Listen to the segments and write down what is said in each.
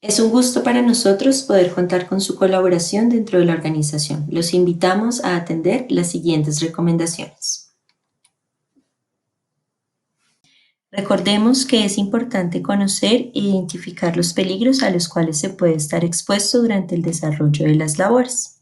Es un gusto para nosotros poder contar con su colaboración dentro de la organización. Los invitamos a atender las siguientes recomendaciones. Recordemos que es importante conocer e identificar los peligros a los cuales se puede estar expuesto durante el desarrollo de las labores.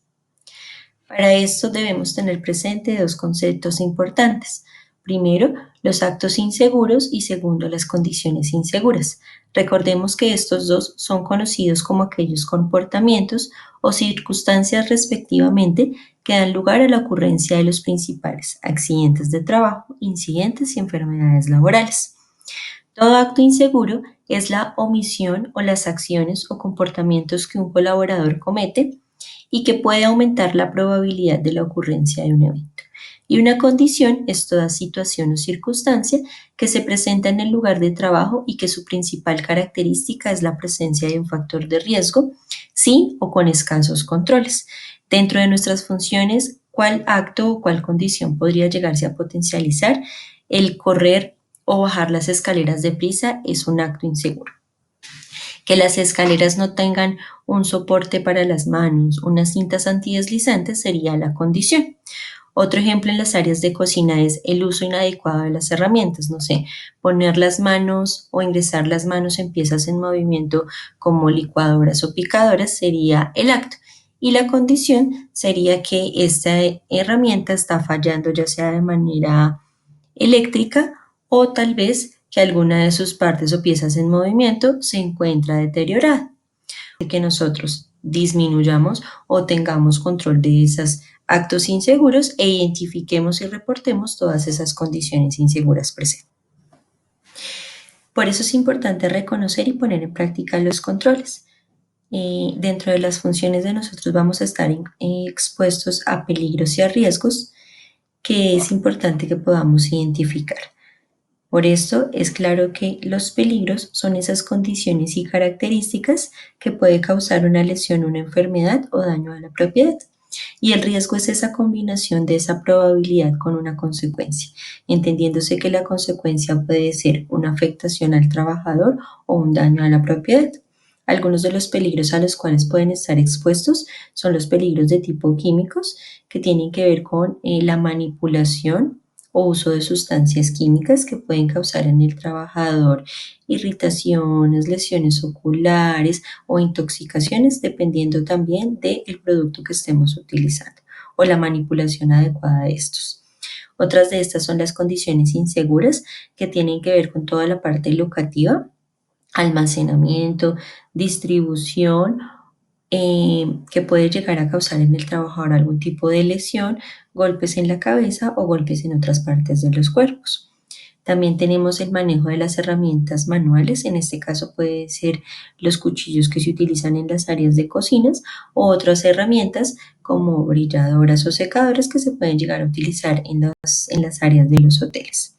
Para esto debemos tener presente dos conceptos importantes. Primero, los actos inseguros y segundo, las condiciones inseguras. Recordemos que estos dos son conocidos como aquellos comportamientos o circunstancias respectivamente que dan lugar a la ocurrencia de los principales accidentes de trabajo, incidentes y enfermedades laborales. Todo acto inseguro es la omisión o las acciones o comportamientos que un colaborador comete y que puede aumentar la probabilidad de la ocurrencia de un evento. Y una condición es toda situación o circunstancia que se presenta en el lugar de trabajo y que su principal característica es la presencia de un factor de riesgo, sin o con escasos controles. Dentro de nuestras funciones, ¿cuál acto o cuál condición podría llegarse a potencializar? El correr o bajar las escaleras deprisa es un acto inseguro. Que las escaleras no tengan un soporte para las manos, unas cintas antideslizantes sería la condición. Otro ejemplo en las áreas de cocina es el uso inadecuado de las herramientas, no sé, poner las manos o ingresar las manos en piezas en movimiento como licuadoras o picadoras sería el acto. Y la condición sería que esta herramienta está fallando ya sea de manera eléctrica o tal vez que alguna de sus partes o piezas en movimiento se encuentra deteriorada. Que nosotros disminuyamos o tengamos control de esos actos inseguros e identifiquemos y reportemos todas esas condiciones inseguras presentes. Por eso es importante reconocer y poner en práctica los controles. Dentro de las funciones de nosotros vamos a estar expuestos a peligros y a riesgos que es importante que podamos identificar. Por esto es claro que los peligros son esas condiciones y características que puede causar una lesión, una enfermedad o daño a la propiedad. Y el riesgo es esa combinación de esa probabilidad con una consecuencia, entendiéndose que la consecuencia puede ser una afectación al trabajador o un daño a la propiedad. Algunos de los peligros a los cuales pueden estar expuestos son los peligros de tipo químicos, que tienen que ver con la manipulación o uso de sustancias químicas que pueden causar en el trabajador irritaciones, lesiones oculares o intoxicaciones, dependiendo también del producto que estemos utilizando o la manipulación adecuada de estos. Otras de estas son las condiciones inseguras que tienen que ver con toda la parte locativa, almacenamiento, distribución, que puede llegar a causar en el trabajador algún tipo de lesión, golpes en la cabeza o golpes en otras partes de los cuerpos. También tenemos el manejo de las herramientas manuales, en este caso puede ser los cuchillos que se utilizan en las áreas de cocinas o otras herramientas como brilladoras o secadoras que se pueden llegar a utilizar en las áreas de los hoteles.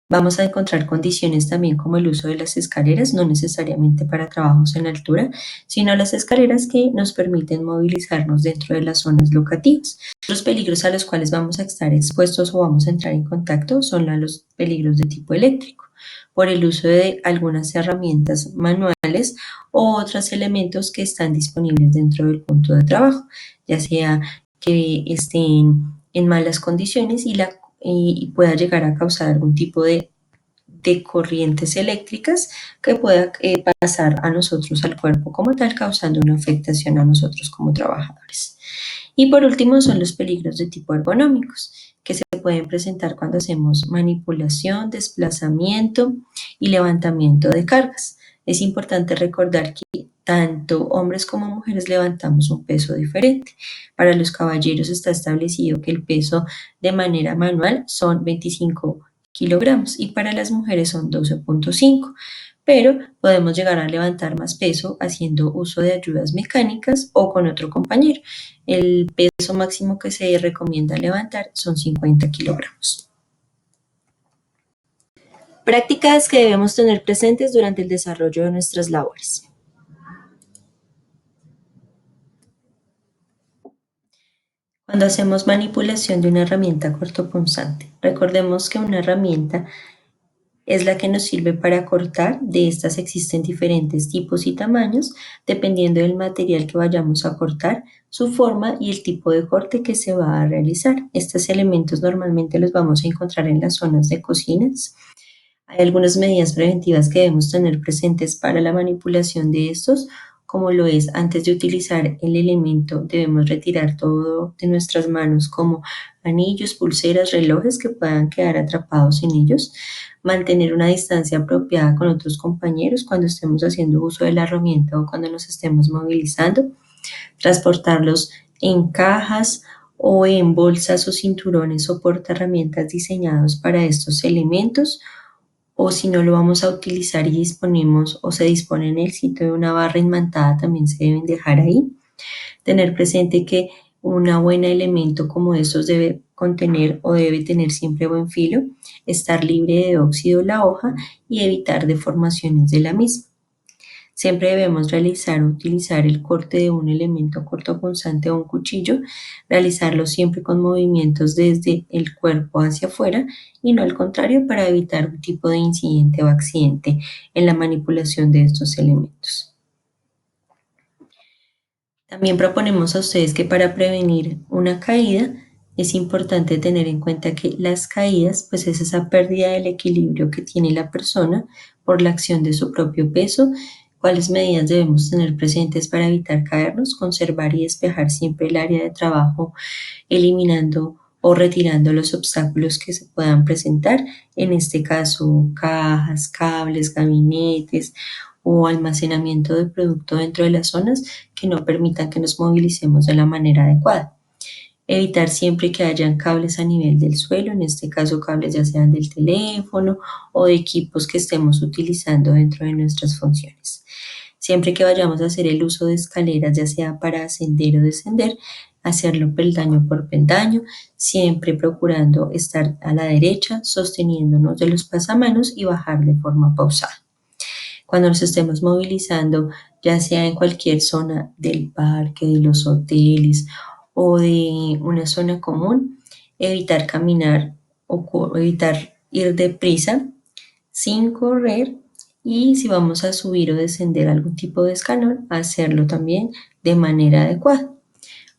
Vamos a encontrar condiciones también como el uso de las escaleras, no necesariamente para trabajos en altura, sino las escaleras que nos permiten movilizarnos dentro de las zonas locativas. Los peligros a los cuales vamos a estar expuestos o vamos a entrar en contacto son los peligros de tipo eléctrico, por el uso de algunas herramientas manuales o otros elementos que están disponibles dentro del punto de trabajo, ya sea que estén en malas condiciones y pueda llegar a causar algún tipo de corrientes eléctricas que pueda pasar a nosotros, al cuerpo como tal, causando una afectación a nosotros como trabajadores. Y por último son los peligros de tipo ergonómicos, que se pueden presentar cuando hacemos manipulación, desplazamiento y levantamiento de cargas. Es importante recordar que tanto hombres como mujeres levantamos un peso diferente. Para los caballeros está establecido que el peso de manera manual son 25 kilogramos y para las mujeres son 12,5, pero podemos llegar a levantar más peso haciendo uso de ayudas mecánicas o con otro compañero. El peso máximo que se recomienda levantar son 50 kilogramos. Prácticas que debemos tener presentes durante el desarrollo de nuestras labores. Cuando hacemos manipulación de una herramienta cortopunzante, recordemos que una herramienta Es la que nos sirve para cortar. De estas existen diferentes tipos y tamaños, dependiendo del material que vayamos a cortar, su forma y el tipo de corte que se va a realizar. Estos elementos normalmente los vamos a encontrar en las zonas de cocinas. Hay algunas medidas preventivas que debemos tener presentes para la manipulación de estos, como lo es antes de utilizar el elemento, debemos retirar todo de nuestras manos, como anillos, pulseras, relojes que puedan quedar atrapados en ellos. Mantener una distancia apropiada con otros compañeros cuando estemos haciendo uso de la herramienta o cuando nos estemos movilizando. Transportarlos en cajas o en bolsas o cinturones o portaherramientas diseñados para estos elementos, o si no lo vamos a utilizar y disponemos o se dispone en el sitio de una barra imantada, también se deben dejar ahí. Tener presente que un buen elemento como estos debe contener o debe tener siempre buen filo, estar libre de óxido la hoja y evitar deformaciones de la misma. Siempre debemos realizar o utilizar el corte de un elemento cortopunzante o un cuchillo, realizarlo siempre con movimientos desde el cuerpo hacia afuera y no al contrario, para evitar un tipo de incidente o accidente en la manipulación de estos elementos. También proponemos a ustedes que para prevenir una caída es importante tener en cuenta que las caídas pues es esa pérdida del equilibrio que tiene la persona por la acción de su propio peso. ¿Cuáles medidas debemos tener presentes para evitar caernos? Conservar y despejar siempre el área de trabajo, eliminando o retirando los obstáculos que se puedan presentar, en este caso cajas, cables, gabinetes o almacenamiento de producto dentro de las zonas que no permitan que nos movilicemos de la manera adecuada. Evitar siempre que hayan cables a nivel del suelo, en este caso cables ya sean del teléfono o de equipos que estemos utilizando dentro de nuestras funciones. Siempre que vayamos a hacer el uso de escaleras, ya sea para ascender o descender, hacerlo peldaño por peldaño, siempre procurando estar a la derecha, sosteniéndonos de los pasamanos y bajar de forma pausada. Cuando nos estemos movilizando, ya sea en cualquier zona del parque, de los hoteles o de una zona común, evitar caminar o evitar ir deprisa sin correr, y si vamos a subir o descender algún tipo de escalón, hacerlo también de manera adecuada.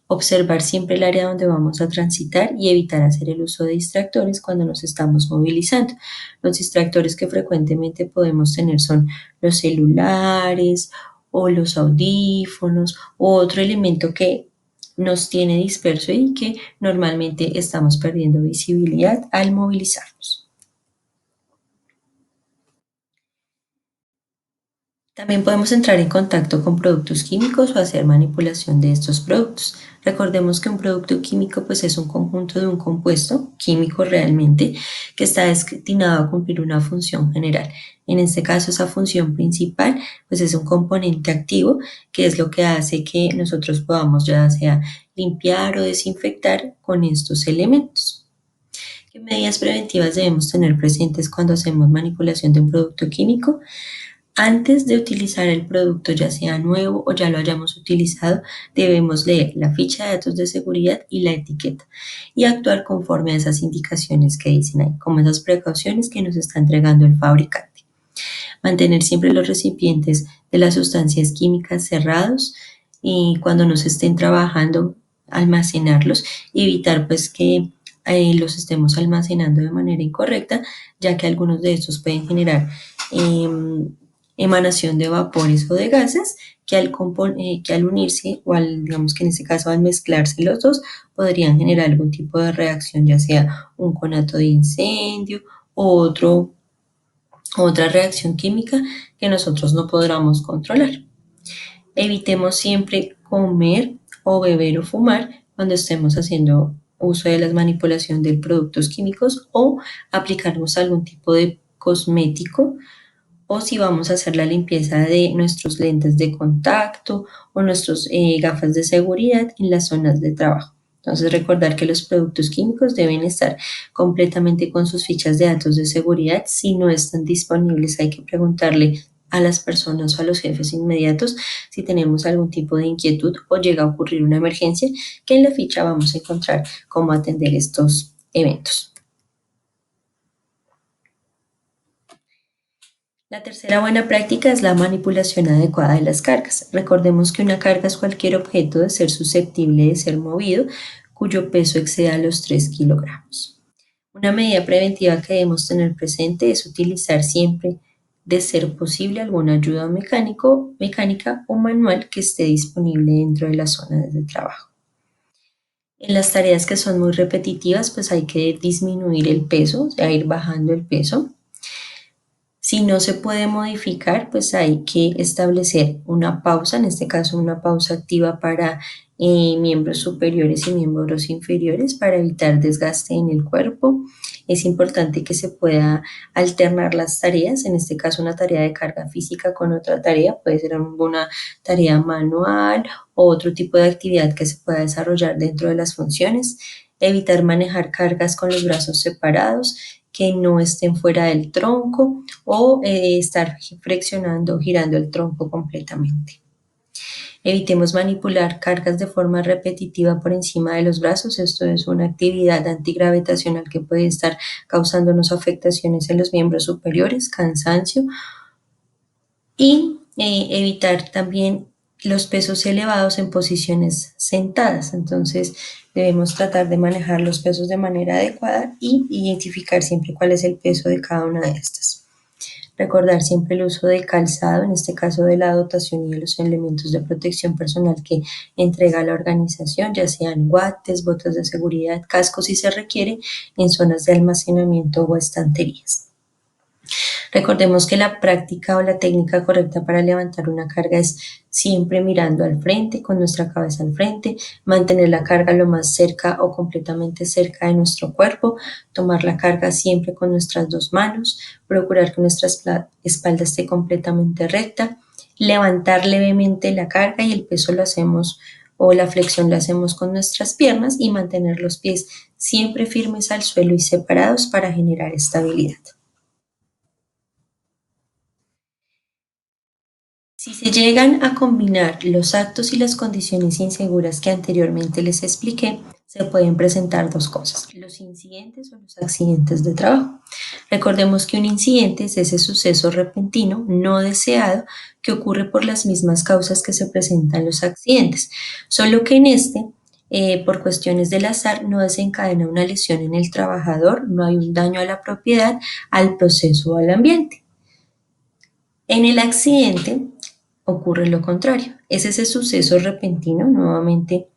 Observar siempre el área donde vamos a transitar y evitar hacer el uso de distractores cuando nos estamos movilizando. Los distractores que frecuentemente podemos tener son los celulares o los audífonos u otro elemento que nos tiene disperso y que normalmente estamos perdiendo visibilidad al movilizarnos. También podemos entrar en contacto con productos químicos o hacer manipulación de estos productos. Recordemos que un producto químico pues es un conjunto de un compuesto químico realmente que está destinado a cumplir una función general. En este caso, esa función principal pues es un componente activo, que es lo que hace que nosotros podamos ya sea limpiar o desinfectar con estos elementos. ¿Qué medidas preventivas debemos tener presentes cuando hacemos manipulación de un producto químico? Antes de utilizar el producto, ya sea nuevo o ya lo hayamos utilizado, debemos leer la ficha de datos de seguridad y la etiqueta y actuar conforme a esas indicaciones que dicen ahí, como esas precauciones que nos está entregando el fabricante. Mantener siempre los recipientes de las sustancias químicas cerrados y cuando nos estén trabajando, almacenarlos y evitar pues que los estemos almacenando de manera incorrecta, ya que algunos de estos pueden generar emanación de vapores o de gases que al unirse o al, digamos que en este caso al mezclarse los dos, podrían generar algún tipo de reacción, ya sea un conato de incendio o otra reacción química que nosotros no podamos controlar. Evitemos siempre comer o beber o fumar cuando estemos haciendo uso de la manipulación de productos químicos o aplicarnos algún tipo de cosmético, o si vamos a hacer la limpieza de nuestros lentes de contacto o nuestros gafas de seguridad en las zonas de trabajo. Entonces, recordar que los productos químicos deben estar completamente con sus fichas de datos de seguridad. Si no están disponibles, hay que preguntarle a las personas o a los jefes inmediatos si tenemos algún tipo de inquietud o llega a ocurrir una emergencia, que en la ficha vamos a encontrar cómo atender estos eventos. La tercera buena práctica es la manipulación adecuada de las cargas. Recordemos que una carga es cualquier objeto de ser susceptible de ser movido cuyo peso exceda los 3 kilogramos. Una medida preventiva que debemos tener presente es utilizar siempre, de ser posible, alguna ayuda mecánica o manual que esté disponible dentro de las zonas de trabajo. En las tareas que son muy repetitivas, pues hay que disminuir el peso, o sea, ir bajando el peso. Si no se puede modificar, pues hay que establecer una pausa, en este caso una pausa activa para miembros superiores y miembros inferiores para evitar desgaste en el cuerpo. Es importante que se pueda alternar las tareas, en este caso una tarea de carga física con otra tarea, puede ser alguna tarea manual o otro tipo de actividad que se pueda desarrollar dentro de las funciones. Evitar manejar cargas con los brazos separados, que no estén fuera del tronco o estar flexionando, girando el tronco completamente. Evitemos manipular cargas de forma repetitiva por encima de los brazos. Esto es una actividad antigravitacional que puede estar causándonos afectaciones en los miembros superiores, cansancio, y evitar también los pesos elevados en posiciones sentadas. Entonces debemos tratar de manejar los pesos de manera adecuada y identificar siempre cuál es el peso de cada una de estas. Recordar siempre el uso de calzado, en este caso de la dotación y de los elementos de protección personal que entrega la organización, ya sean guantes, botas de seguridad, cascos si se requiere, en zonas de almacenamiento o estanterías. Recordemos que la práctica o la técnica correcta para levantar una carga es siempre mirando al frente, con nuestra cabeza al frente, mantener la carga lo más cerca o completamente cerca de nuestro cuerpo, tomar la carga siempre con nuestras dos manos, procurar que nuestra espalda esté completamente recta, levantar levemente la carga y el peso lo hacemos o la flexión la hacemos con nuestras piernas y mantener los pies siempre firmes al suelo y separados para generar estabilidad. Si se llegan a combinar los actos y las condiciones inseguras que anteriormente les expliqué, se pueden presentar dos cosas: los incidentes o los accidentes de trabajo. Recordemos que un incidente es ese suceso repentino, no deseado, que ocurre por las mismas causas que se presentan los accidentes, solo que en este, por cuestiones del azar, no desencadena una lesión en el trabajador, no hay un daño a la propiedad, al proceso o al ambiente. En el accidente ocurre lo contrario, es ese suceso repentino, nuevamente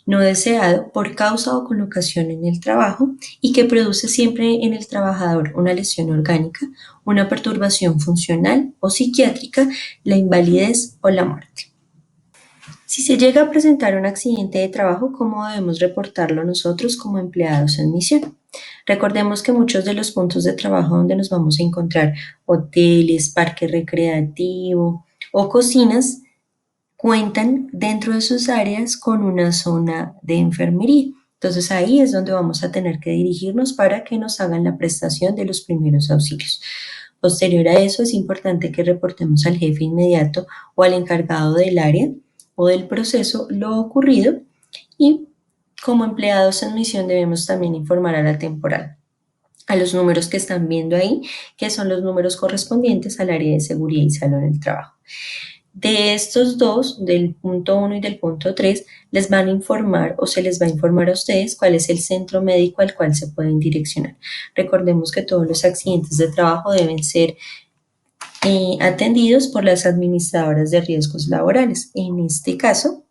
no deseado, por causa o con ocasión en el trabajo y que produce siempre en el trabajador una lesión orgánica, una perturbación funcional o psiquiátrica, la invalidez o la muerte. Si se llega a presentar un accidente de trabajo, ¿cómo debemos reportarlo nosotros como empleados en misión? Recordemos que muchos de los puntos de trabajo donde nos vamos a encontrar, hoteles, parque recreativo o cocinas, cuentan dentro de sus áreas con una zona de enfermería. Entonces ahí es donde vamos a tener que dirigirnos para que nos hagan la prestación de los primeros auxilios. Posterior a eso, es importante que reportemos al jefe inmediato o al encargado del área o del proceso lo ocurrido, y como empleados en misión debemos también informar a la temporal, a los números que están viendo ahí, que son los números correspondientes al área de seguridad y salud en el trabajo. De estos dos, del punto 1 y del punto 3, les van a informar o se les va a informar a ustedes cuál es el centro médico al cual se pueden direccionar. Recordemos que todos los accidentes de trabajo deben ser atendidos por las administradoras de riesgos laborales. En este caso,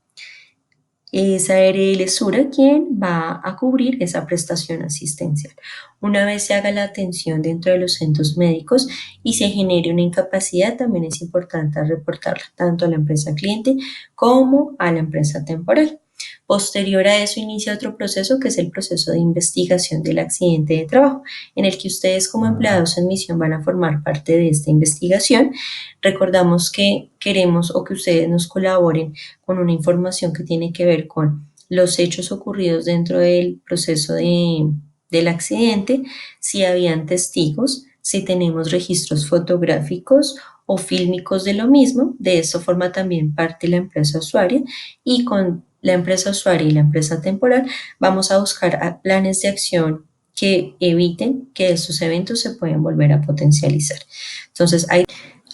es ARL Sura quien va a cubrir esa prestación asistencial. Una vez se haga la atención dentro de los centros médicos y se genere una incapacidad, también es importante reportarla tanto a la empresa cliente como a la empresa temporal. Posterior a eso inicia otro proceso, que es el proceso de investigación del accidente de trabajo, en el que ustedes como empleados en misión van a formar parte de esta investigación. Recordamos que queremos o que ustedes nos colaboren con una información que tiene que ver con los hechos ocurridos dentro del proceso del accidente, si habían testigos, si tenemos registros fotográficos o fílmicos de lo mismo. De eso forma también parte la empresa usuaria, y con la empresa usuaria y la empresa temporal vamos a buscar planes de acción que eviten que estos eventos se puedan volver a potencializar. Entonces,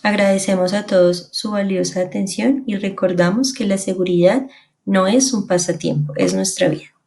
agradecemos a todos su valiosa atención y recordamos que la seguridad no es un pasatiempo, es nuestra vida.